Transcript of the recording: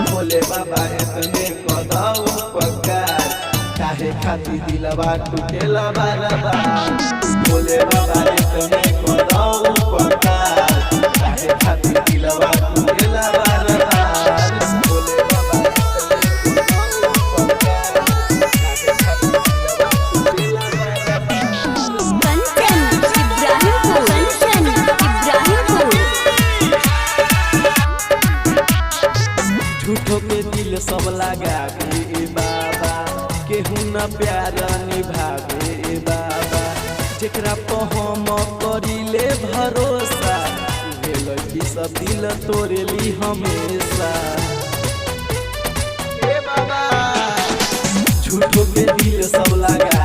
भोले बाबा इतने कदाऊ पकार काहे खाती दिलवा टूटेला बार बार। भोले बाबा इतने कदाऊ पकार काहे खाती दिलवा टूटेला बार बार। भोले बाबा इतने कदाऊ पकार काहे खाती दिलवा टूटेला बार बार। कंचन इब्राहिमपुर झूठो के दिल सब लगावे बाबा केहू न प्यार निभावे बाबा। जेकरा पर हम करिले भरोसा उहे लड़की सब दिल तोड़ेली हमेशा। ए बाबा झूठो के दिल सब लगा